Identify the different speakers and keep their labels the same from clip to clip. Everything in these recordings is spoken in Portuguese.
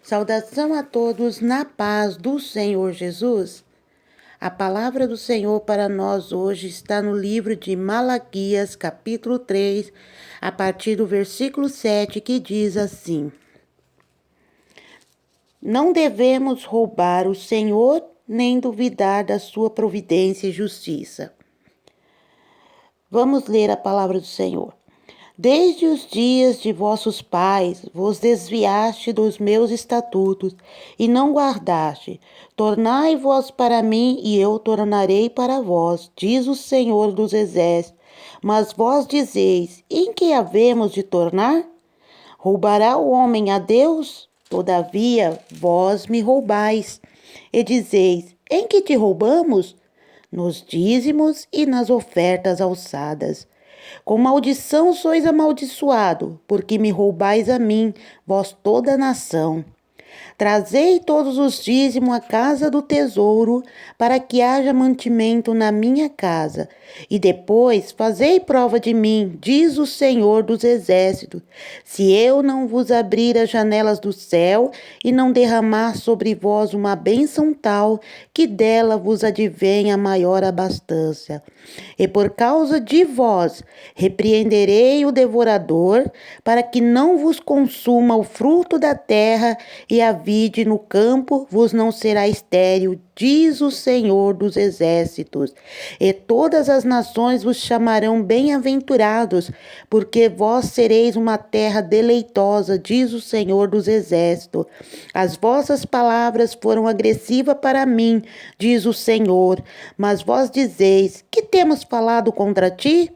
Speaker 1: Saudação a todos na paz do Senhor Jesus. A palavra do Senhor para nós hoje está no livro de Malaquias, capítulo 3, a partir do versículo 7, que diz assim: Não devemos roubar o Senhor, nem duvidar da sua providência e justiça. Vamos ler a palavra do Senhor. Desde os dias de vossos pais vos desviaste dos meus estatutos e não guardaste. Tornai-vos para mim e eu tornarei para vós, diz o Senhor dos Exércitos. Mas vós dizeis, em que havemos de tornar? Roubará o homem a Deus? Todavia vós me roubais. E dizeis, em que te roubamos? Nos dízimos e nas ofertas alçadas. Com maldição sois amaldiçoado, porque me roubais a mim, vós toda a nação. Trazei todos os dízimos à casa do tesouro, para que haja mantimento na minha casa. E depois fazei prova de mim, diz o Senhor dos Exércitos, se eu não vos abrir as janelas do céu e não derramar sobre vós uma bênção tal, que dela vos advenha maior abastança. E por causa de vós repreenderei o devorador, para que não vos consuma o fruto da terra, e a vide no campo vos não será estéril, diz o Senhor dos Exércitos. E todas as nações vos chamarão bem-aventurados, porque vós sereis uma terra deleitosa, diz o Senhor dos Exércitos. As vossas palavras foram agressivas para mim, diz o Senhor, mas vós dizeis, que temos falado contra ti?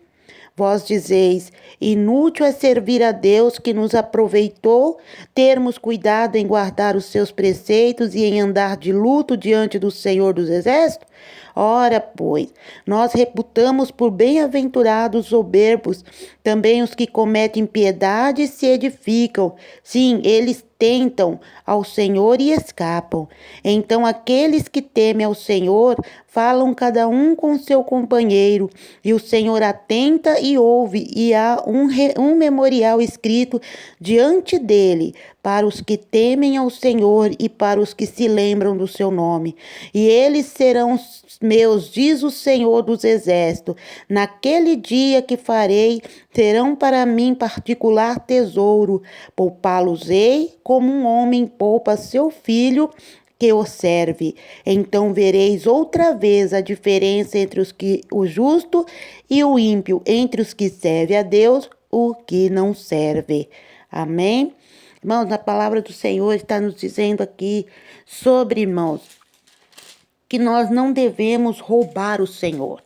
Speaker 1: Vós dizeis, inútil é servir a Deus que nos aproveitou, termos cuidado em guardar os seus preceitos e em andar de luto diante do Senhor dos Exércitos? Ora, pois, nós reputamos por bem-aventurados soberbos, também os que cometem impiedade se edificam. Sim, eles tentam ao Senhor e escapam. Então aqueles que temem ao Senhor falam cada um com seu companheiro, e o Senhor atenta e ouve, e há um memorial escrito diante dele, para os que temem ao Senhor e para os que se lembram do seu nome. E eles serão meus, diz o Senhor dos Exércitos. Naquele dia que farei, serão para mim particular tesouro. Poupá-los-ei como um homem poupa seu filho que o serve. Então vereis outra vez a diferença entre o justo e o ímpio, entre os que servem a Deus, o que não serve. Amém? Irmãos, a palavra do Senhor está nos dizendo aqui sobre, irmãos, que nós não devemos roubar o Senhor.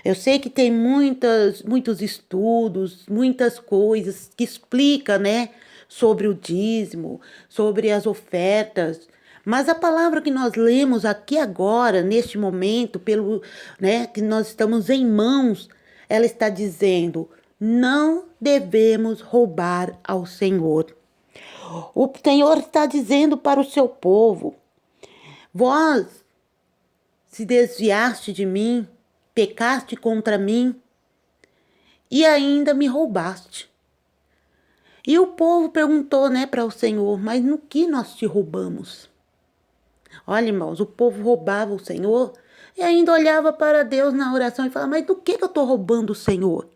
Speaker 1: Eu sei que tem muitos estudos, muitas coisas que explicam, né, sobre o dízimo, sobre as ofertas, mas a palavra que nós lemos aqui agora, neste momento, que nós estamos em mãos, ela está dizendo, não devemos roubar ao Senhor. O Senhor está dizendo para o seu povo, vós se desviaste de mim, pecaste contra mim e ainda me roubaste. E o povo perguntou, né, para o Senhor, mas no que nós te roubamos? Olha, irmãos, o povo roubava o Senhor e ainda olhava para Deus na oração e falava, mas do que eu estou roubando o Senhor?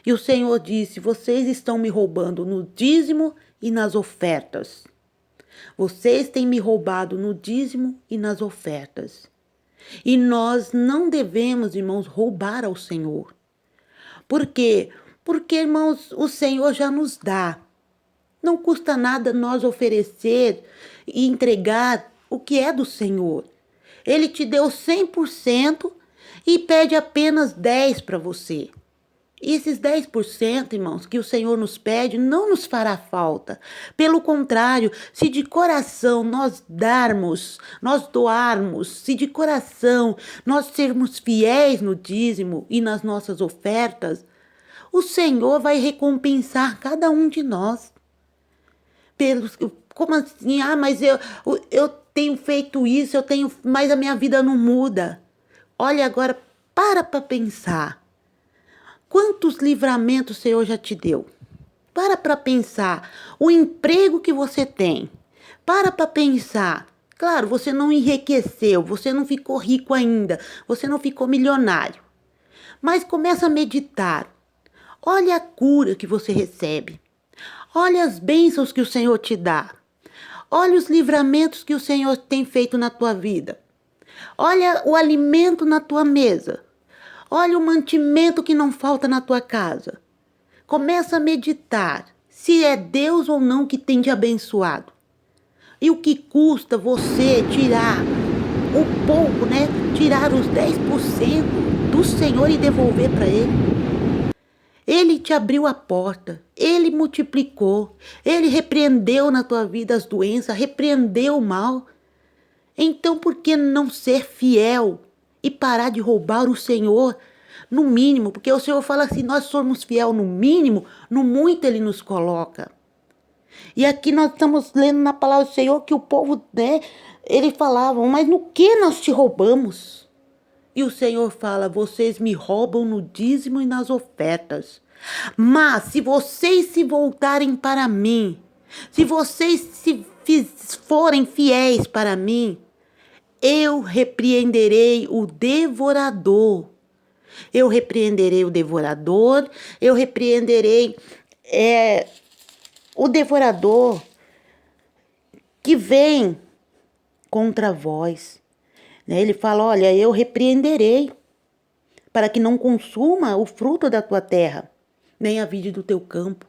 Speaker 1: E o Senhor disse, vocês estão me roubando no dízimo e nas ofertas. Vocês têm me roubado no dízimo e nas ofertas. E nós não devemos, irmãos, roubar ao Senhor. Por quê? Porque, irmãos, o Senhor já nos dá. Não custa nada nós oferecer e entregar o que é do Senhor. Ele te deu 100% e pede apenas 10% para você. E esses 10%, irmãos, que o Senhor nos pede, não nos fará falta. Pelo contrário, se de coração nós doarmos, se de coração nós sermos fiéis no dízimo e nas nossas ofertas, o Senhor vai recompensar cada um de nós. Como assim? Mas eu tenho feito isso, mas a minha vida não muda. Olha agora, para pensar. Quantos livramentos o Senhor já te deu? Para pensar, o emprego que você tem, Para pensar. Claro, você não enriqueceu, você não ficou rico ainda, você não ficou milionário. Mas começa a meditar. Olha a cura que você recebe. Olha as bênçãos que o Senhor te dá. Olha os livramentos que o Senhor tem feito na tua vida. Olha o alimento na tua mesa. Olha o mantimento que não falta na tua casa. Começa a meditar se é Deus ou não que tem te abençoado. E o que custa você tirar o pouco, né? Tirar os 10% do Senhor e devolver para Ele. Ele te abriu a porta, Ele multiplicou, Ele repreendeu na tua vida as doenças, repreendeu o mal. Então por que não ser fiel e parar de roubar o Senhor no mínimo? Porque o Senhor fala assim, nós somos fiel no mínimo, no muito Ele nos coloca. E aqui nós estamos lendo na palavra do Senhor que o povo, né, ele falava, mas no que nós te roubamos? E o Senhor fala, vocês me roubam no dízimo e nas ofertas. Mas se vocês se voltarem para mim, se vocês forem fiéis para mim, eu repreenderei o devorador. Eu repreenderei o devorador, eu repreenderei o devorador que vem contra vós. Ele fala, olha, eu repreenderei para que não consuma o fruto da tua terra, nem a vide do teu campo.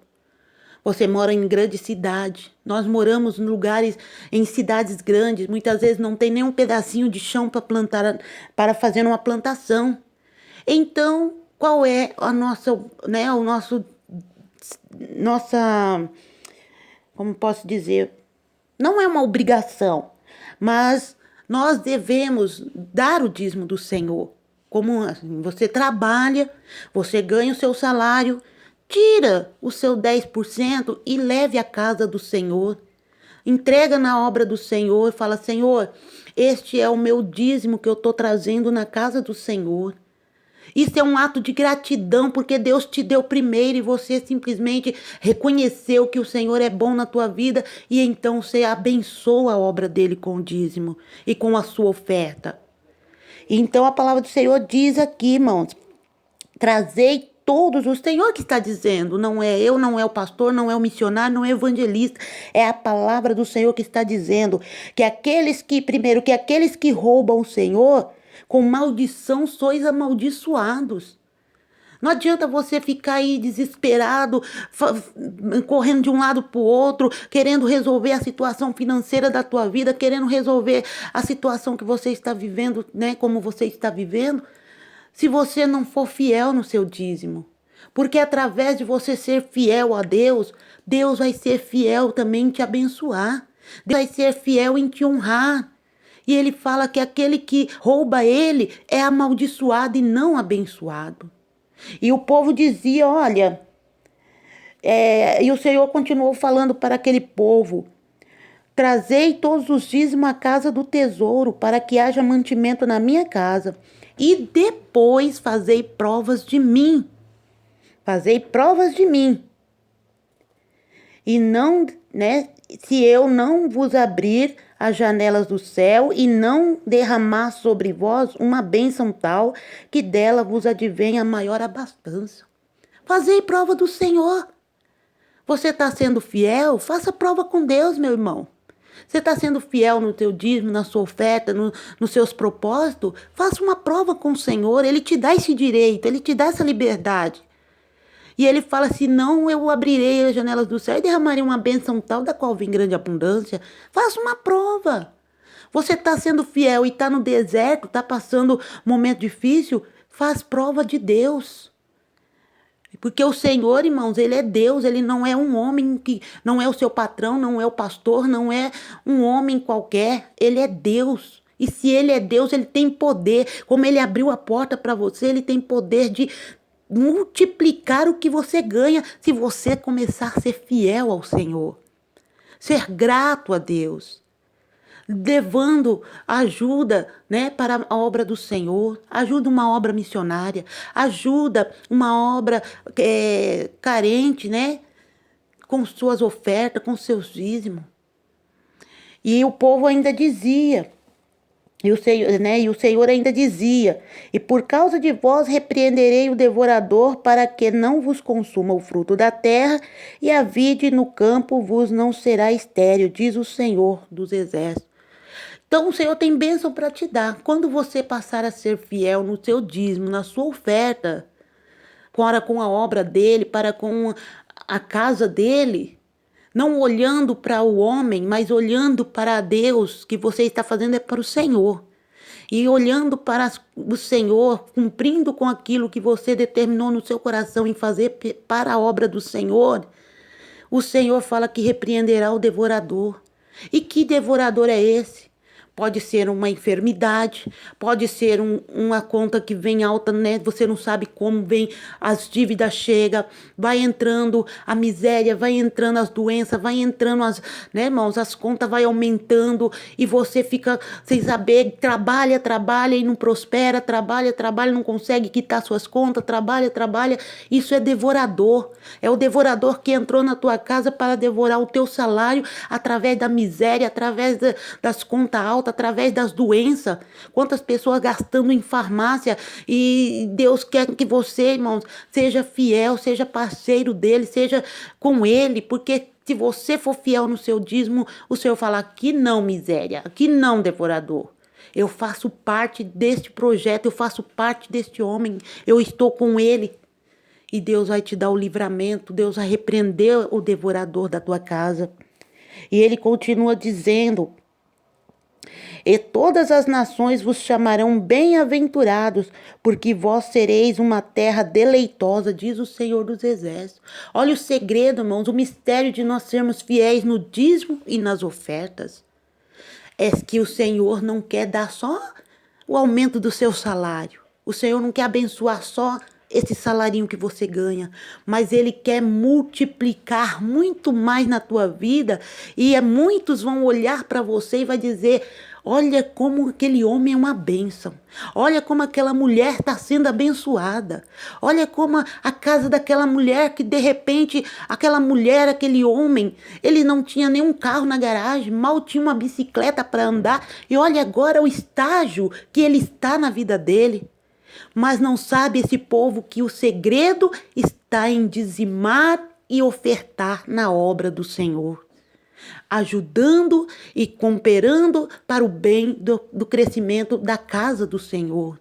Speaker 1: Você mora em grande cidade, nós moramos em lugares, em cidades grandes, muitas vezes não tem nem um pedacinho de chão para plantar, para fazer uma plantação. Então, qual é a nossa, né, como posso dizer, não é uma obrigação, mas nós devemos dar o dízimo do Senhor. Como assim, você trabalha, você ganha o seu salário, tira o seu 10% e leve à casa do Senhor. Entrega na obra do Senhor e fala, Senhor, este é o meu dízimo que eu estou trazendo na casa do Senhor. Isso é um ato de gratidão, porque Deus te deu primeiro e você simplesmente reconheceu que o Senhor é bom na tua vida e então você abençoa a obra dele com o dízimo e com a sua oferta. Então a palavra do Senhor diz aqui, irmãos, trazei todos, o Senhor que está dizendo, não é eu, não é o pastor, não é o missionário, não é o evangelista, é a palavra do Senhor que está dizendo que aqueles que roubam o Senhor, com maldição sois amaldiçoados. Não adianta você ficar aí desesperado, correndo de um lado para o outro, querendo resolver a situação financeira da tua vida, querendo resolver a situação que você está vivendo, né, como você está vivendo, se você não for fiel no seu dízimo. Porque através de você ser fiel a Deus, Deus vai ser fiel também em te abençoar. Deus vai ser fiel em te honrar. E ele fala que aquele que rouba ele é amaldiçoado e não abençoado. E o povo dizia, olha, e o Senhor continuou falando para aquele povo, trazei todos os dízimos à casa do tesouro, para que haja mantimento na minha casa, e depois fazei provas de mim. Fazei provas de mim. E não, né, se eu não vos abrir as janelas do céu e não derramar sobre vós uma bênção tal, que dela vos advenha maior abastança. Fazei prova do Senhor. Você está sendo fiel? Faça prova com Deus, meu irmão. Você está sendo fiel no teu dízimo, na sua oferta, nos seus propósitos? Faça uma prova com o Senhor. Ele te dá esse direito, Ele te dá essa liberdade. E ele fala assim, não, eu abrirei as janelas do céu e derramarei uma bênção tal, da qual vem grande abundância. Faça uma prova. Você está sendo fiel e está no deserto, está passando um momento difícil, faz prova de Deus. Porque o Senhor, irmãos, Ele é Deus, Ele não é um homem que não é o seu patrão, não é o pastor, não é um homem qualquer, Ele é Deus. E se Ele é Deus, Ele tem poder, como Ele abriu a porta para você, Ele tem poder de multiplicar o que você ganha se você começar a ser fiel ao Senhor. Ser grato a Deus. Levando ajuda, né, para a obra do Senhor, ajuda uma obra missionária, ajuda uma obra carente, né, com suas ofertas, com seus dízimos. E o povo ainda dizia, e o Senhor ainda dizia: e por causa de vós repreenderei o devorador, para que não vos consuma o fruto da terra, e a vide no campo vos não será estéril, diz o Senhor dos exércitos. Então o Senhor tem bênção para te dar. Quando você passar a ser fiel no seu dízimo, na sua oferta, para com a obra dele, para com a casa dele, não olhando para o homem, mas olhando para Deus, que você está fazendo é para o Senhor. E olhando para o Senhor, cumprindo com aquilo que você determinou no seu coração em fazer para a obra do Senhor, o Senhor fala que repreenderá o devorador. E que devorador é esse? Pode ser uma enfermidade, pode ser uma conta que vem alta, né? Você não sabe como vem, as dívidas chegam, vai entrando a miséria, vai entrando as doenças, vai entrando as, né, irmãos, as contas vai aumentando e você fica sem saber, trabalha e não prospera, trabalha e não consegue quitar suas contas, trabalha. Isso é devorador. É o devorador que entrou na tua casa para devorar o teu salário através da miséria, através das contas altas, através das doenças. Quantas pessoas gastando em farmácia, e Deus quer que você, irmãos, seja fiel, seja parceiro dele, seja com ele, porque se você for fiel no seu dízimo, o Senhor fala: aqui não, miséria, aqui não, devorador. Eu faço parte deste projeto, eu faço parte deste homem, eu estou com ele. E Deus vai te dar o livramento, Deus vai repreender o devorador da tua casa. E ele continua dizendo: e todas as nações vos chamarão bem-aventurados, porque vós sereis uma terra deleitosa, diz o Senhor dos Exércitos. Olha o segredo, irmãos, o mistério de nós sermos fiéis no dízimo e nas ofertas. É que o Senhor não quer dar só o aumento do seu salário. O Senhor não quer abençoar só esse salarinho que você ganha, mas Ele quer multiplicar muito mais na tua vida, e muitos vão olhar para você e vai dizer: olha como aquele homem é uma bênção. Olha como aquela mulher está sendo abençoada. Olha como a casa daquela mulher, que de repente, aquela mulher, aquele homem, ele não tinha nenhum carro na garagem, mal tinha uma bicicleta para andar. E olha agora o estágio que ele está na vida dele. Mas não sabe esse povo que o segredo está em dizimar e ofertar na obra do Senhor, ajudando e cooperando para o bem do crescimento da casa do Senhor.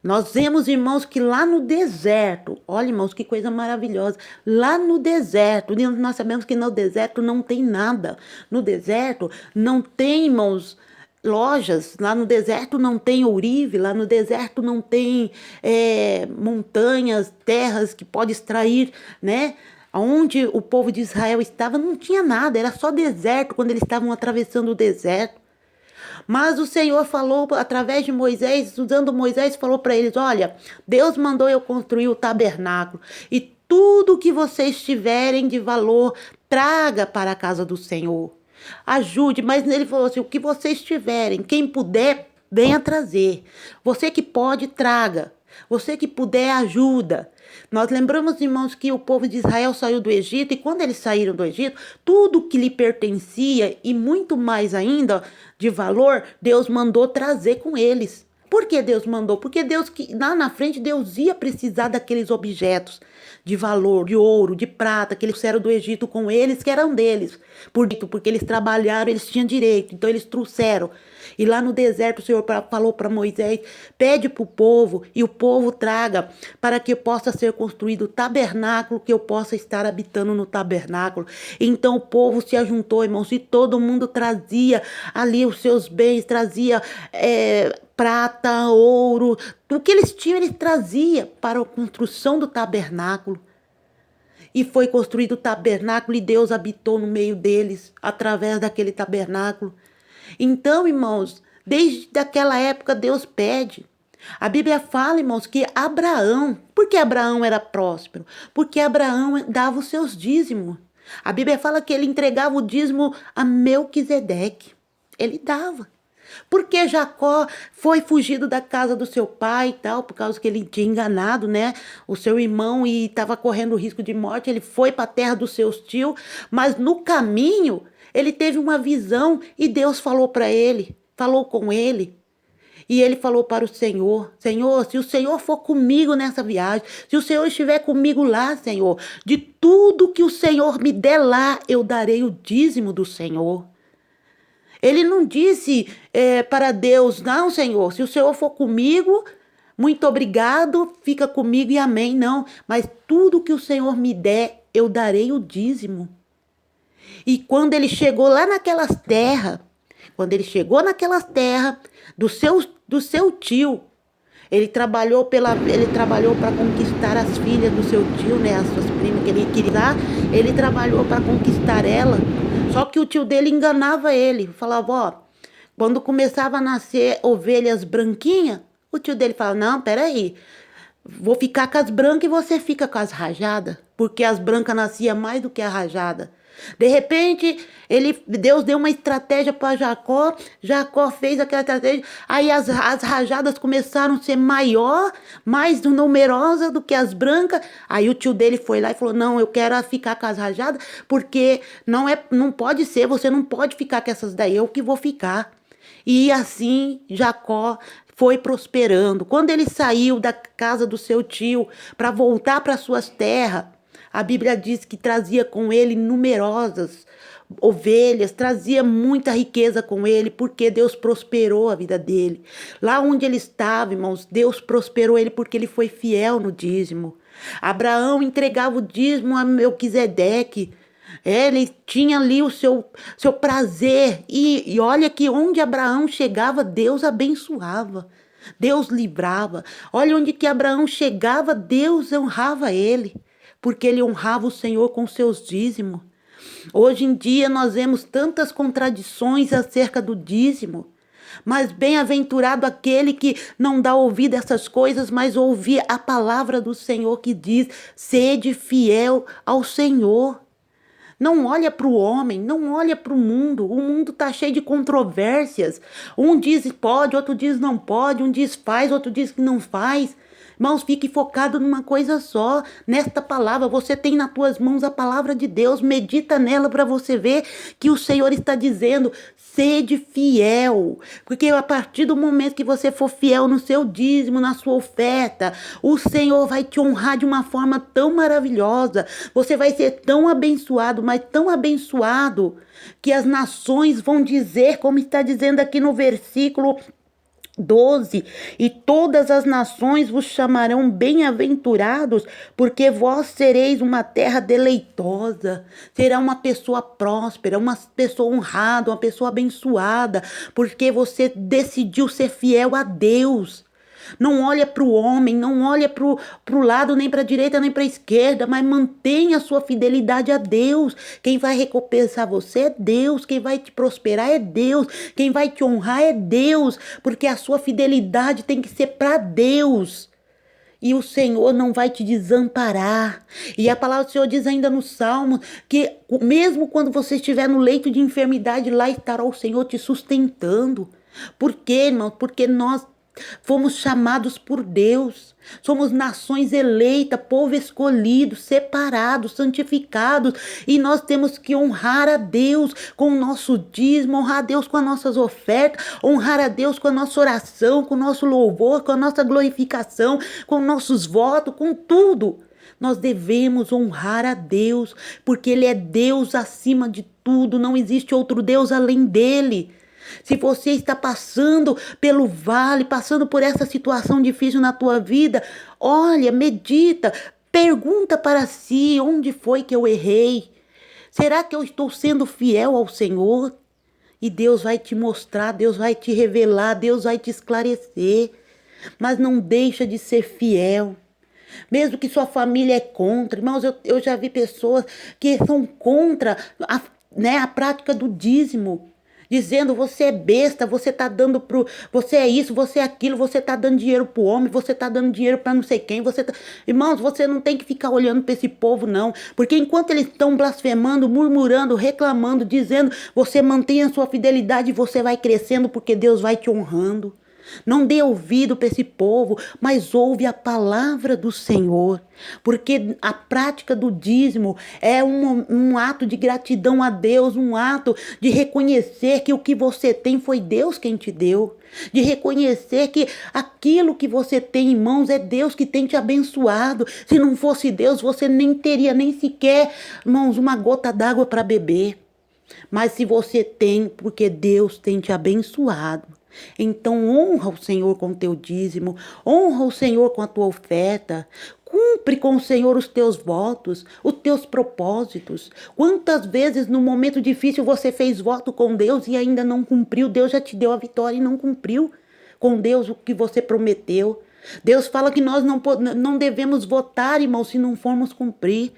Speaker 1: Nós vemos, irmãos, que lá no deserto, olha, irmãos, que coisa maravilhosa, lá no deserto, nós sabemos que no deserto não tem nada, no deserto não tem, irmãos, lojas, lá no deserto não tem ourive, lá no deserto não tem montanhas, terras que pode extrair, né? Onde o povo de Israel estava não tinha nada, era só deserto quando eles estavam atravessando o deserto. Mas o Senhor falou através de Moisés, usando Moisés, falou para eles: olha, Deus mandou eu construir o tabernáculo, e tudo que vocês tiverem de valor, traga para a casa do Senhor. Ajude, mas ele falou assim: o que vocês tiverem, quem puder, venha trazer. Você que pode, traga. Você que puder, ajuda. Nós lembramos, irmãos, que o povo de Israel saiu do Egito, e quando eles saíram do Egito, tudo que lhe pertencia e muito mais ainda de valor, Deus mandou trazer com eles. Por que Deus mandou? Porque Deus, que lá na frente, Deus ia precisar daqueles objetos de valor, de ouro, de prata, que eles trouxeram do Egito com eles, que eram deles. Porque eles trabalharam, eles tinham direito, então eles trouxeram. E lá no deserto o Senhor falou para Moisés: pede para o povo, e o povo traga, para que possa ser construído o tabernáculo, que eu possa estar habitando no tabernáculo. Então o povo se ajuntou, irmãos, e todo mundo trazia ali os seus bens, trazia prata, ouro, o que eles tinham, eles traziam para a construção do tabernáculo. E foi construído o tabernáculo, e Deus habitou no meio deles, através daquele tabernáculo. Então, irmãos, desde aquela época Deus pede. A Bíblia fala, irmãos, que Abraão, por que Abraão era próspero? Porque Abraão dava os seus dízimos. A Bíblia fala que ele entregava o dízimo a Melquisedeque. Ele dava. Porque Jacó foi fugido da casa do seu pai e tal, por causa que ele tinha enganado, né, o seu irmão, e estava correndo risco de morte. Ele foi para a terra dos seus tios, mas no caminho Ele teve uma visão e Deus falou para ele, falou com ele. E ele falou para o Senhor: Senhor, se o Senhor for comigo nessa viagem, se o Senhor estiver comigo lá, Senhor, de tudo que o Senhor me der lá, eu darei o dízimo do Senhor. Ele não disse para Deus: não, Senhor, se o Senhor for comigo, muito obrigado, fica comigo e amém. Não, mas tudo que o Senhor me der, eu darei o dízimo. E quando ele chegou lá naquelas terras, do seu tio, ele trabalhou para conquistar as filhas do seu tio, né, as suas primas que ele queria dar, ele trabalhou para conquistar ela. Só que o tio dele enganava ele, falava, ó, quando começava a nascer ovelhas branquinhas, o tio dele falava, não, peraí, vou ficar com as brancas e você fica com as rajadas, porque as brancas nasciam mais do que a rajada. De repente, Deus deu uma estratégia para Jacó. Jacó fez aquela estratégia. Aí as rajadas começaram a ser mais numerosas do que as brancas. Aí o tio dele foi lá e falou: não, eu quero ficar com as rajadas, porque não pode ser, você não pode ficar com essas daí, eu que vou ficar. E assim Jacó foi prosperando. Quando ele saiu da casa do seu tio para voltar para suas terras, a Bíblia diz que trazia com ele numerosas ovelhas, trazia muita riqueza com ele, porque Deus prosperou a vida dele. Lá onde ele estava, irmãos, Deus prosperou ele porque ele foi fiel no dízimo. Abraão entregava o dízimo a Melquisedeque. Ele tinha ali o seu prazer. E olha que onde Abraão chegava, Deus abençoava. Deus livrava. Olha onde que Abraão chegava, Deus honrava ele, porque ele honrava o Senhor com seus dízimos. Hoje em dia nós vemos tantas contradições acerca do dízimo, mas bem-aventurado aquele que não dá ouvido a essas coisas, mas ouve a palavra do Senhor que diz: sede fiel ao Senhor. Não olha para o homem, não olha para o mundo está cheio de controvérsias. Um diz pode, outro diz não pode, um diz faz, outro diz que não faz. Irmãos, fique focado numa coisa só, nesta palavra. Você tem nas tuas mãos a palavra de Deus, medita nela para você ver que o Senhor está dizendo: sede fiel, porque a partir do momento que você for fiel no seu dízimo, na sua oferta, o Senhor vai te honrar de uma forma tão maravilhosa. Você vai ser tão abençoado, mas tão abençoado, que as nações vão dizer, como está dizendo aqui no versículo 12: e todas as nações vos chamarão bem-aventurados, porque vós sereis uma terra deleitosa. Será uma pessoa próspera, uma pessoa honrada, uma pessoa abençoada, porque você decidiu ser fiel a Deus. Não olha para o homem, não olha para o lado, nem para a direita, nem para a esquerda, mas mantenha a sua fidelidade a Deus. Quem vai recompensar você é Deus, quem vai te prosperar é Deus, quem vai te honrar é Deus, porque a sua fidelidade tem que ser para Deus. E o Senhor não vai te desamparar. E a palavra do Senhor diz ainda no Salmo que mesmo quando você estiver no leito de enfermidade, lá estará o Senhor te sustentando. Por quê, irmão? Porque nós fomos chamados por Deus, somos nações eleitas, povo escolhido, separado, santificado, e nós temos que honrar a Deus com o nosso dízimo, honrar a Deus com as nossas ofertas, honrar a Deus com a nossa oração, com o nosso louvor, com a nossa glorificação, com nossos votos, com tudo. Nós devemos honrar a Deus, porque Ele é Deus acima de tudo, não existe outro Deus além dEle. Se você está passando pelo vale, passando por essa situação difícil na tua vida, olha, medita, pergunta para si: onde foi que eu errei? Será que eu estou sendo fiel ao Senhor? E Deus vai te mostrar, Deus vai te revelar, Deus vai te esclarecer. Mas não deixa de ser fiel. Mesmo que sua família é contra. Irmãos, eu já vi pessoas que são contra a prática do dízimo, dizendo: você é besta, você tá dando você é isso, você é aquilo, você tá dando dinheiro pro homem, você tá dando dinheiro para não sei quem, Irmãos, você não tem que ficar olhando para esse povo não, porque enquanto eles estão blasfemando, murmurando, reclamando, dizendo, você mantém a sua fidelidade e você vai crescendo, porque Deus vai te honrando. Não dê ouvido para esse povo, mas ouve a palavra do Senhor. Porque a prática do dízimo é um ato de gratidão a Deus, um ato de reconhecer que o que você tem foi Deus quem te deu. De reconhecer que aquilo que você tem em mãos é Deus que tem te abençoado. Se não fosse Deus, você nem teria nem sequer, irmãos, uma gota d'água para beber. Mas se você tem, porque Deus tem te abençoado. Então honra o Senhor com o teu dízimo, honra o Senhor com a tua oferta, cumpre com o Senhor os teus votos, os teus propósitos. Quantas vezes no momento difícil você fez voto com Deus e ainda não cumpriu? Deus já te deu a vitória e não cumpriu com Deus o que você prometeu. Deus fala que nós não devemos votar, irmão, se não formos cumprir.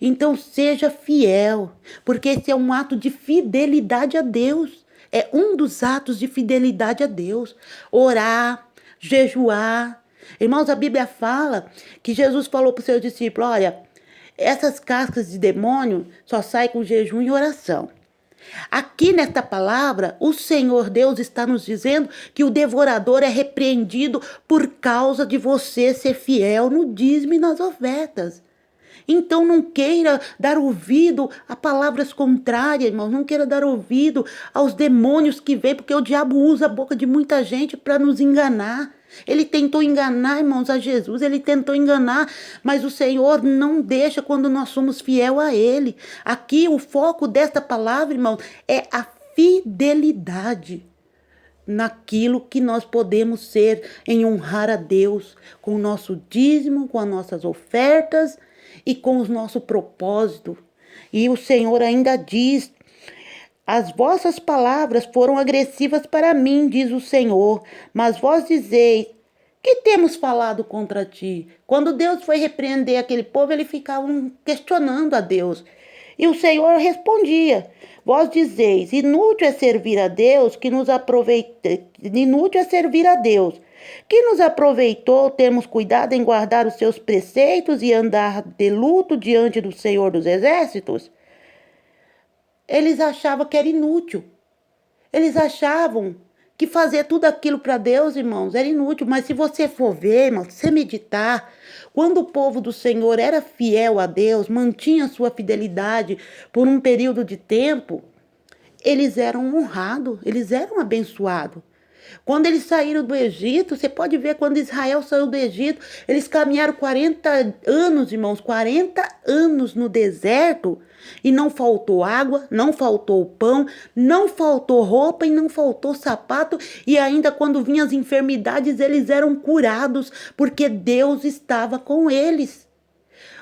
Speaker 1: Então seja fiel, porque esse é um ato de fidelidade a Deus. É um dos atos de fidelidade a Deus. Orar, jejuar. Irmãos, a Bíblia fala que Jesus falou para os seus discípulos, olha, essas cascas de demônio só saem com jejum e oração. Aqui nesta palavra, o Senhor Deus está nos dizendo que o devorador é repreendido por causa de você ser fiel no dízimo e nas ofertas. Então não queira dar ouvido a palavras contrárias, irmãos. Não queira dar ouvido aos demônios que vêm, porque o diabo usa a boca de muita gente para nos enganar. Ele tentou enganar, irmãos, a Jesus, ele tentou enganar, mas o Senhor não deixa quando nós somos fiel a Ele. Aqui o foco desta palavra, irmãos, é a fidelidade naquilo que nós podemos ser, em honrar a Deus com o nosso dízimo, com as nossas ofertas e com o nosso propósito. E o Senhor ainda diz, as vossas palavras foram agressivas para mim, diz o Senhor, mas vós dizeis, que temos falado contra ti? Quando Deus foi repreender aquele povo, eles ficavam questionando a Deus. E o Senhor respondia, vós dizeis, inútil é servir a Deus, inútil é servir a Deus, que nos aproveitou termos cuidado em guardar os seus preceitos e andar de luto diante do Senhor dos Exércitos? Eles achavam que era inútil. Eles achavam que fazer tudo aquilo para Deus, irmãos, era inútil. Mas se você for ver, irmãos, se você meditar, quando o povo do Senhor era fiel a Deus, mantinha sua fidelidade por um período de tempo, eles eram honrados, eles eram abençoados. Quando eles saíram do Egito, você pode ver quando Israel saiu do Egito, eles caminharam 40 anos, irmãos, 40 anos no deserto e não faltou água, não faltou pão, não faltou roupa e não faltou sapato, e ainda quando vinham as enfermidades eles eram curados, porque Deus estava com eles.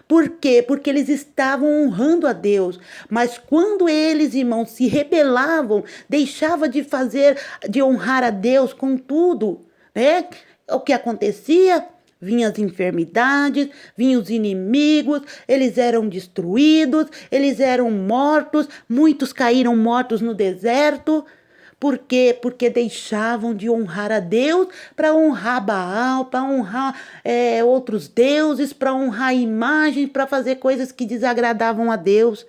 Speaker 1: Por quê? Porque eles estavam honrando a Deus. Mas quando eles, irmãos, se rebelavam, deixavam de honrar a Deus com tudo, né? O que acontecia? Vinham as enfermidades, vinham os inimigos, eles eram destruídos, eles eram mortos, muitos caíram mortos no deserto. Por quê? Porque deixavam de honrar a Deus para honrar Baal, para honrar outros deuses, para honrar imagens, para fazer coisas que desagradavam a Deus.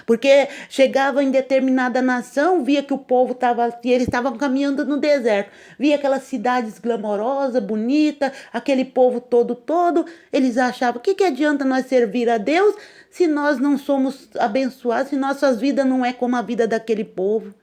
Speaker 1: Porque chegava em determinada nação, via que o povo eles estavam caminhando no deserto, via aquelas cidades glamorosas, bonitas, aquele povo todo, eles achavam, que adianta nós servir a Deus se nós não somos abençoados, se nossas vidas não é como a vida daquele povo?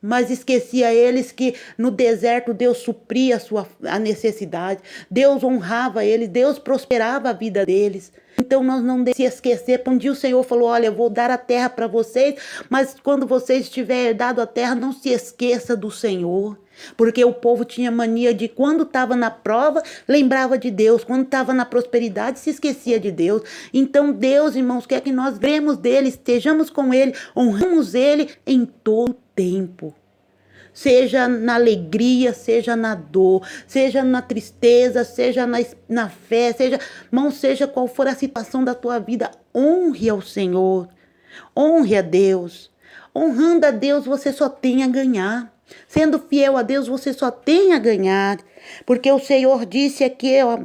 Speaker 1: Mas esquecia eles que no deserto Deus supria a necessidade, Deus honrava eles, Deus prosperava a vida deles. Então nós não devemos se esquecer. Um dia o Senhor falou, olha, eu vou dar a terra para vocês, mas quando vocês tiverem herdado a terra, não se esqueça do Senhor. Porque o povo tinha mania de, quando estava na prova, lembrava de Deus. Quando estava na prosperidade, se esquecia de Deus. Então Deus, irmãos, quer que nós lembremos dele, estejamos com ele, honramos ele em todo tempo. Seja na alegria, seja na dor, seja na tristeza, seja na fé, seja qual for a situação da tua vida, honre ao Senhor, honre a Deus. Honrando a Deus, você só tem a ganhar. Sendo fiel a Deus, você só tem a ganhar. Porque o Senhor disse aqui, ó,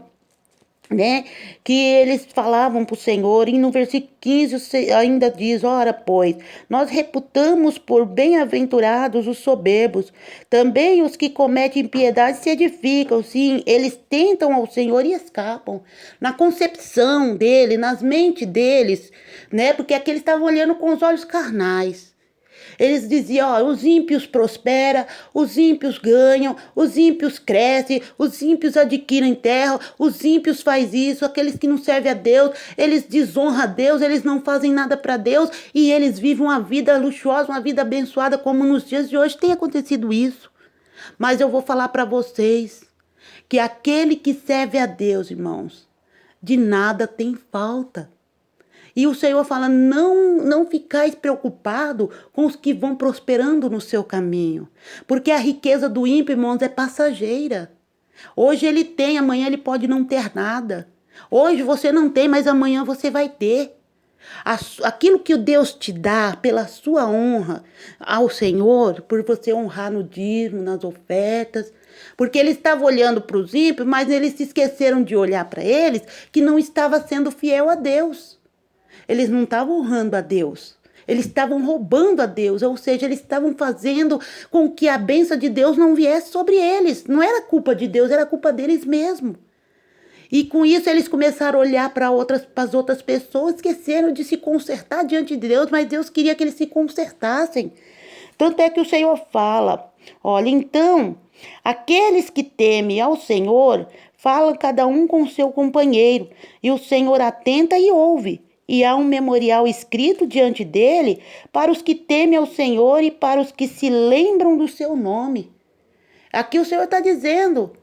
Speaker 1: né, que eles falavam para o Senhor, e no versículo 15 ainda diz, ora, pois, nós reputamos por bem-aventurados os soberbos, também os que cometem impiedade se edificam, sim, eles tentam ao Senhor e escapam, na concepção dele, nas mentes deles, né, porque aqui eles estavam olhando com os olhos carnais. Eles diziam, ó, os ímpios prosperam, os ímpios ganham, os ímpios crescem, os ímpios adquirem terra, os ímpios faz isso, aqueles que não servem a Deus, eles desonram a Deus, eles não fazem nada para Deus e eles vivem uma vida luxuosa, uma vida abençoada, como nos dias de hoje tem acontecido isso. Mas eu vou falar para vocês que aquele que serve a Deus, irmãos, de nada tem falta. E o Senhor fala, não ficais preocupado com os que vão prosperando no seu caminho. Porque a riqueza do ímpio, irmãos, é passageira. Hoje ele tem, amanhã ele pode não ter nada. Hoje você não tem, mas amanhã você vai ter. Aquilo que Deus te dá pela sua honra ao Senhor, por você honrar no dízimo, nas ofertas. Porque ele estava olhando para os ímpios, mas eles se esqueceram de olhar para eles que não estava sendo fiel a Deus. Eles não estavam honrando a Deus. Eles estavam roubando a Deus, ou seja, eles estavam fazendo com que a bênção de Deus não viesse sobre eles. Não era culpa de Deus, era culpa deles mesmo. E com isso eles começaram a olhar para as outras pessoas, esqueceram de se consertar diante de Deus, mas Deus queria que eles se consertassem. Tanto é que o Senhor fala, olha, então, aqueles que temem ao Senhor, falam cada um com seu companheiro, e o Senhor atenta e ouve. E há um memorial escrito diante dele para os que temem ao Senhor e para os que se lembram do seu nome. Aqui o Senhor está dizendo,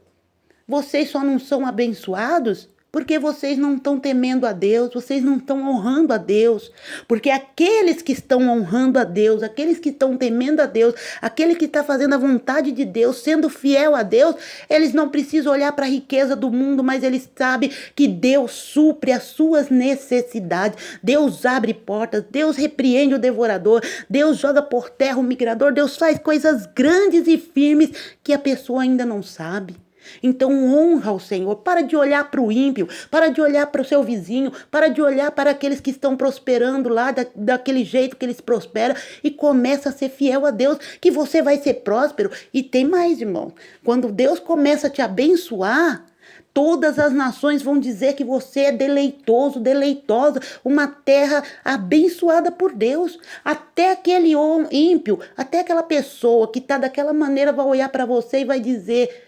Speaker 1: vocês só não são abençoados porque vocês não estão temendo a Deus, vocês não estão honrando a Deus. Porque aqueles que estão honrando a Deus, aqueles que estão temendo a Deus, aquele que está fazendo a vontade de Deus, sendo fiel a Deus, eles não precisam olhar para a riqueza do mundo, mas eles sabem que Deus supre as suas necessidades. Deus abre portas, Deus repreende o devorador, Deus joga por terra o migrador, Deus faz coisas grandes e firmes que a pessoa ainda não sabe. Então honra o Senhor, para de olhar para o ímpio, para de olhar para o seu vizinho, para de olhar para aqueles que estão prosperando lá daquele jeito que eles prosperam e começa a ser fiel a Deus, que você vai ser próspero. E tem mais, irmão, quando Deus começa a te abençoar, todas as nações vão dizer que você é deleitoso, deleitosa, uma terra abençoada por Deus. Até aquele ímpio, até aquela pessoa que está daquela maneira vai olhar para você e vai dizer,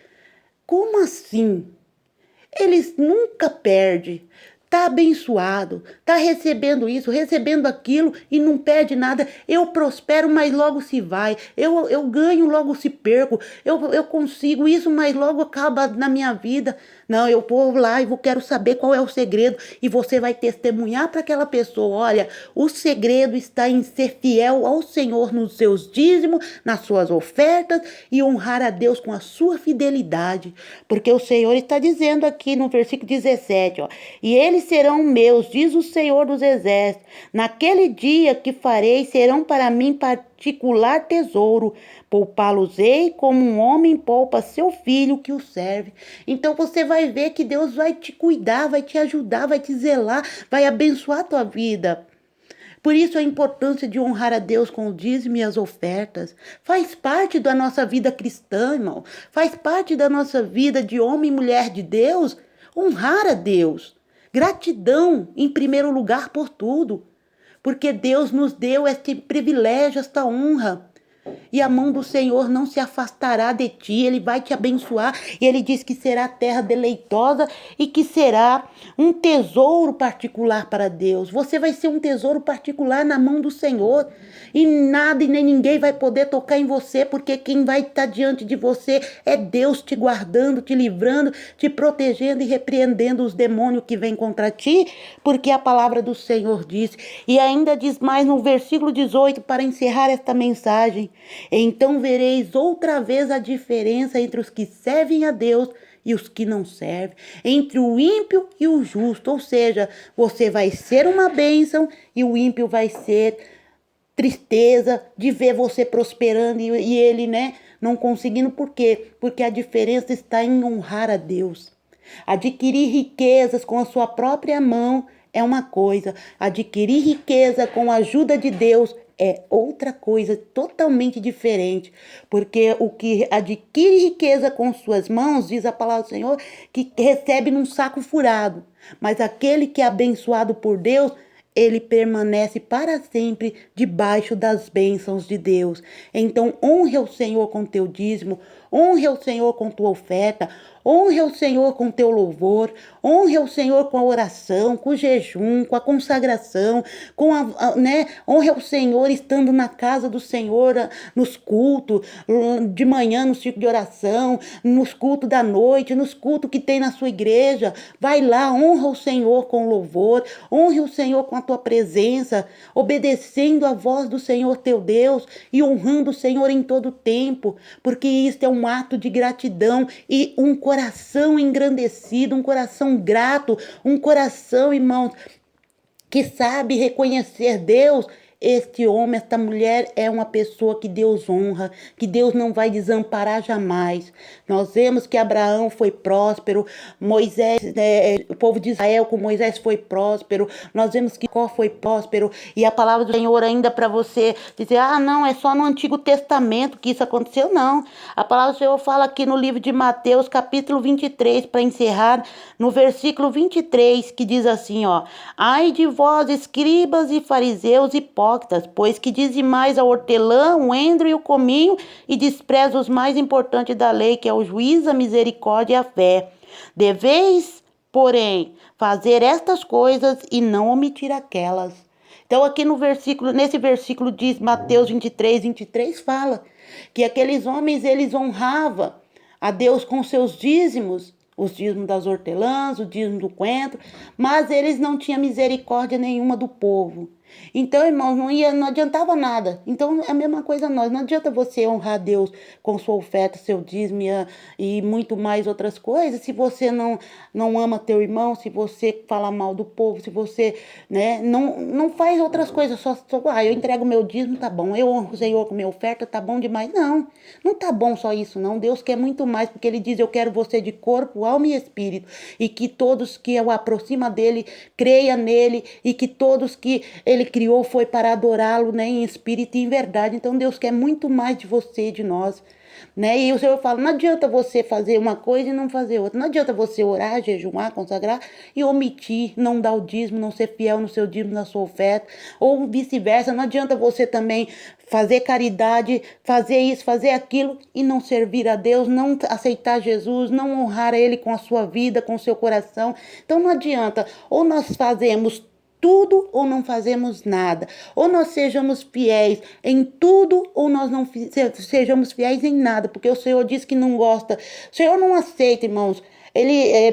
Speaker 1: como assim? Eles nunca perdem. Tá abençoado, tá recebendo isso, recebendo aquilo e não perde nada. Eu prospero, mas logo se vai. Eu ganho, logo se perco. Eu consigo isso, mas logo acaba na minha vida. Não, eu vou lá e quero saber qual é o segredo. E você vai testemunhar para aquela pessoa. Olha, o segredo está em ser fiel ao Senhor nos seus dízimos, nas suas ofertas e honrar a Deus com a sua fidelidade. Porque o Senhor está dizendo aqui no versículo 17, ó, e eles serão meus, diz o Senhor dos Exércitos. Naquele dia que farei, serão para mim particular tesouro. Poupá-los-ei como um homem poupa seu filho que o serve. Então você vai ver que Deus vai te cuidar, vai te ajudar, vai te zelar, vai abençoar a tua vida. Por isso a importância de honrar a Deus com o dízimo e as ofertas. Faz parte da nossa vida cristã, irmão. Faz parte da nossa vida de homem e mulher de Deus. Honrar a Deus. Gratidão em primeiro lugar por tudo. Porque Deus nos deu este privilégio, esta honra. E a mão do Senhor não se afastará de ti, Ele vai te abençoar. E Ele diz que será terra deleitosa e que será um tesouro particular para Deus. Você vai ser um tesouro particular na mão do Senhor. E nada e nem ninguém vai poder tocar em você, porque quem vai estar diante de você é Deus te guardando, te livrando, te protegendo e repreendendo os demônios que vêm contra ti, porque a palavra do Senhor diz. E ainda diz mais no versículo 18, para encerrar esta mensagem. Então vereis outra vez a diferença entre os que servem a Deus e os que não servem, entre o ímpio e o justo, ou seja, você vai ser uma bênção e o ímpio vai ser tristeza de ver você prosperando e ele, né, não conseguindo. Por quê? Porque a diferença está em honrar a Deus. Adquirir riquezas com a sua própria mão é uma coisa, adquirir riqueza com a ajuda de Deus é outra coisa totalmente diferente, porque o que adquire riqueza com suas mãos, diz a palavra do Senhor, que recebe num saco furado, mas aquele que é abençoado por Deus, ele permanece para sempre debaixo das bênçãos de Deus. Então, honre o Senhor com teu dízimo, honre o Senhor com tua oferta, honre o Senhor com teu louvor, honre o Senhor com a oração, com o jejum, com a consagração, honre o Senhor estando na casa do Senhor, nos cultos, de manhã no ciclo de oração, nos cultos da noite, nos cultos que tem na sua igreja. Vai lá, honra o Senhor com louvor, honre o Senhor com a tua presença, obedecendo a voz do Senhor teu Deus e honrando o Senhor em todo o tempo, porque isto é um ato de gratidão e um coração engrandecido, um coração grato, um coração, irmãos, que sabe reconhecer Deus. Este homem, esta mulher é uma pessoa que Deus honra, que Deus não vai desamparar jamais. Nós vemos que Abraão foi próspero, Moisés, o povo de Israel com Moisés foi próspero, nós vemos que Jó foi próspero, e a palavra do Senhor ainda para você dizer, não, é só no Antigo Testamento que isso aconteceu, não. A palavra do Senhor fala aqui no livro de Mateus, capítulo 23, para encerrar, no versículo 23, que diz assim, ai de vós, escribas e fariseus hipócritas, pois que dizimais a hortelã, o endro e o cominho, e despreza os mais importantes da lei, que é o juízo, a misericórdia e a fé. Deveis, porém, fazer estas coisas e não omitir aquelas. Então aqui nesse versículo diz, Mateus 23, fala que aqueles homens, eles honravam a Deus com seus dízimos, os dízimos das hortelãs, o dízimo do coentro, mas eles não tinham misericórdia nenhuma do povo. Então, irmãos, não adiantava nada. Então, é a mesma coisa nós. Não adianta você honrar Deus com sua oferta, seu dízimo e muito mais outras coisas, se você não ama teu irmão, se você fala mal do povo, se você não faz outras coisas, só eu entrego meu dízimo, tá bom. Eu honro o Senhor com minha oferta, tá bom demais. Não tá bom só isso, não. Deus quer muito mais, porque Ele diz, eu quero você de corpo, alma e espírito, e que todos que o aproxima dEle, creia nele, e que todos que Ele criou foi para adorá-lo, em espírito e em verdade. Então Deus quer muito mais de você, de nós, E o Senhor fala, não adianta você fazer uma coisa e não fazer outra. Não adianta você orar, jejuar, consagrar e omitir, não dar o dízimo, não ser fiel no seu dízimo, na sua oferta, ou vice-versa. Não adianta você também fazer caridade, fazer isso, fazer aquilo e não servir a Deus, não aceitar Jesus, não honrar Ele com a sua vida, com o seu coração. Então não adianta, ou nós fazemos tudo ou não fazemos nada. Ou nós sejamos fiéis em tudo ou nós não sejamos fiéis em nada, porque o Senhor diz que não gosta. O Senhor não aceita, irmãos.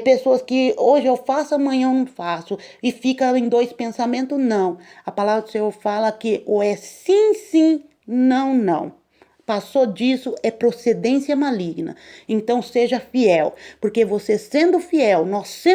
Speaker 1: Pessoas que hoje eu faço, amanhã eu não faço, e fica em dois pensamentos, não. A palavra do Senhor fala que ou é sim, sim, não, não. Passou disso é procedência maligna. Então seja fiel, porque você sendo fiel, nós,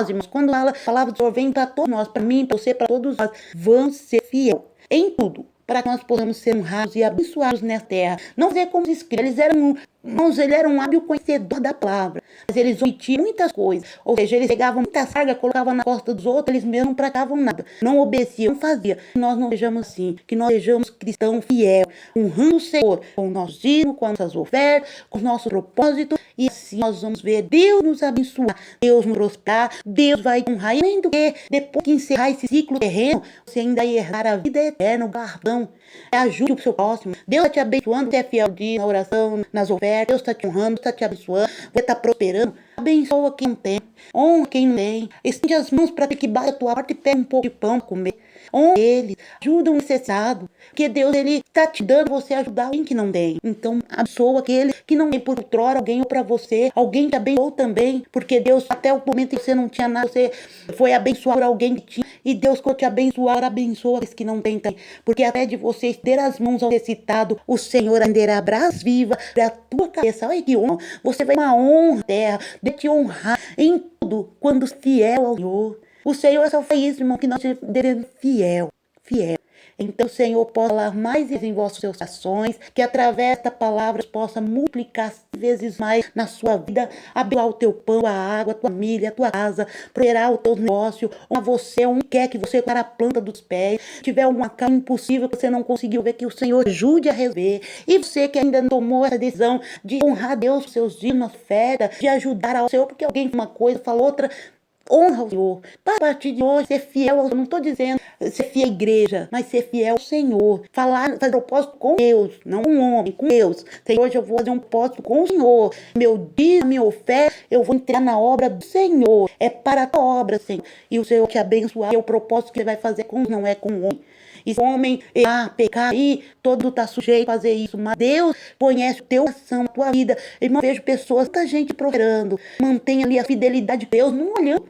Speaker 1: irmãos, quando a palavra do Senhor vem para todos nós, para mim, para você, para todos nós, vamos ser fiel em tudo, para que nós possamos ser honrados e abençoados nessa terra. Não fazer como os escribas, eles eram um hábil conhecedor da palavra, mas eles omitiam muitas coisas, ou seja, eles pegavam muita carga, colocavam na costa dos outros, eles mesmos não praticavam nada, não obedeciam, não faziam. Que nós não sejamos assim, que nós sejamos cristãos fiéis, honrando o Senhor com o nosso dízimo, com as nossas ofertas, com o nosso propósito, e assim nós vamos ver Deus nos abençoar, Deus nos prosperar, Deus vai honrar, e nem do que depois que encerrar esse ciclo terreno, você ainda herdar a vida eterna, o galardão. Ajude o seu próximo. Deus está te abençoando, você é fiel na oração, nas ofertas, Deus está te honrando, está te abençoando, você está prosperando. Abençoa quem não tem, honra quem não tem. Estende as mãos para que bata a tua porta e pegue um pouco de pão para comer. Honra ele, ajuda o necessitado, porque Deus está te dando você ajudar alguém que não tem. Então abençoa aquele que não tem por outrora, alguém ou para você, alguém te abençoou também, porque Deus até o momento em que você não tinha nada, você foi abençoado por alguém que tinha, e Deus quando te abençoar, abençoa aqueles que não têm também, porque até de você estender as mãos ao necessitado, o Senhor atenderá brás viva para a tua cabeça. Olha que honra, você vai uma honra terra, de te honrar em tudo, quando fiel ao Senhor. O Senhor só faz isso, irmão, que nós devemos ser fiel. Então, o Senhor possa falar mais em vossos corações, que através da palavra possa multiplicar 100 vezes mais na sua vida, abençoar o teu pão, a água, a tua família, a tua casa, prosperar o teu negócio, onde você, onde quer que você para a planta dos pés, tiver alguma causa impossível que você não conseguiu ver, que o Senhor ajude a resolver. E você que ainda não tomou essa decisão de honrar Deus com seus dias, oferta, de ajudar ao Senhor, porque alguém uma coisa, falou outra, honra o Senhor. Para a partir de hoje, ser fiel, eu não estou dizendo ser fiel à igreja, mas ser fiel ao Senhor. Fazer propósito com Deus, não com o homem, com Deus. Senhor, hoje eu vou fazer um propósito com o Senhor. Meu dia, minha oferta, eu vou entrar na obra do Senhor. É para a tua obra, Senhor. E o Senhor te abençoar. É o propósito que Ele vai fazer com não é com o homem. E se o homem pecar aí, todo está sujeito a fazer isso. Mas Deus conhece o teu coração, a tua vida. Irmão, vejo pessoas, muita gente prosperando. Mantém ali a fidelidade de Deus, não olhando.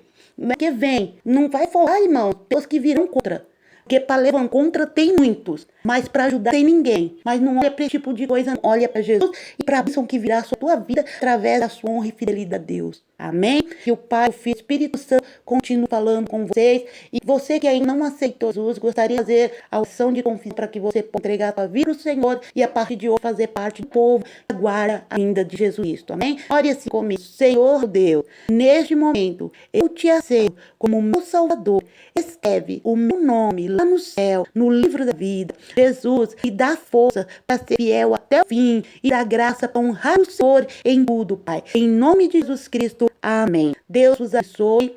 Speaker 1: Que vem, não vai falar, irmão, pessoas que virão contra. Porque para levar contra tem muitos, mas para ajudar tem ninguém. Mas não olha para esse tipo de coisa, não. Olha para Jesus e para a bênção que virá a sua vida através da sua honra e fidelidade a Deus. Amém? Que o Pai, o Filho e o Espírito Santo continue falando com vocês. E você que ainda não aceitou Jesus, gostaria de fazer a oração de confiança para que você possa entregar a sua vida ao Senhor e a partir de hoje fazer parte do povo que aguarda a vinda de Jesus Cristo. Amém? Ore assim comigo. Senhor Deus, neste momento eu te aceito como meu Salvador. Escreve o meu nome lá no céu, no livro da vida. Jesus, e dá força para ser fiel até o fim e dá graça para honrar o Senhor em tudo, Pai. Em nome de Jesus Cristo. Amém. Deus os abençoe.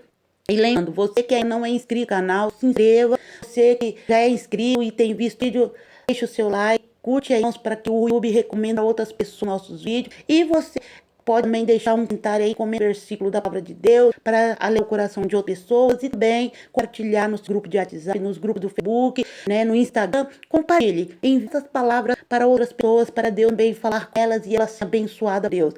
Speaker 1: E lembrando, você que ainda não é inscrito no canal, se inscreva. Você que já é inscrito e tem visto o vídeo, deixe o seu like, curte aí para que o YouTube recomenda a outras pessoas nossos vídeos. E você pode também deixar um comentário aí com o versículo da palavra de Deus para alegrar o coração de outras pessoas e também compartilhar nos grupos de WhatsApp, nos grupos do Facebook, né, no Instagram. Compartilhe, envie essas palavras para outras pessoas, para Deus também falar com elas e elas serem abençoadas a Deus.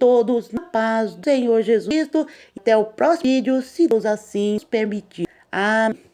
Speaker 1: Todos na paz do Senhor Jesus Cristo. Até o próximo vídeo, se Deus assim nos permitir. Amém.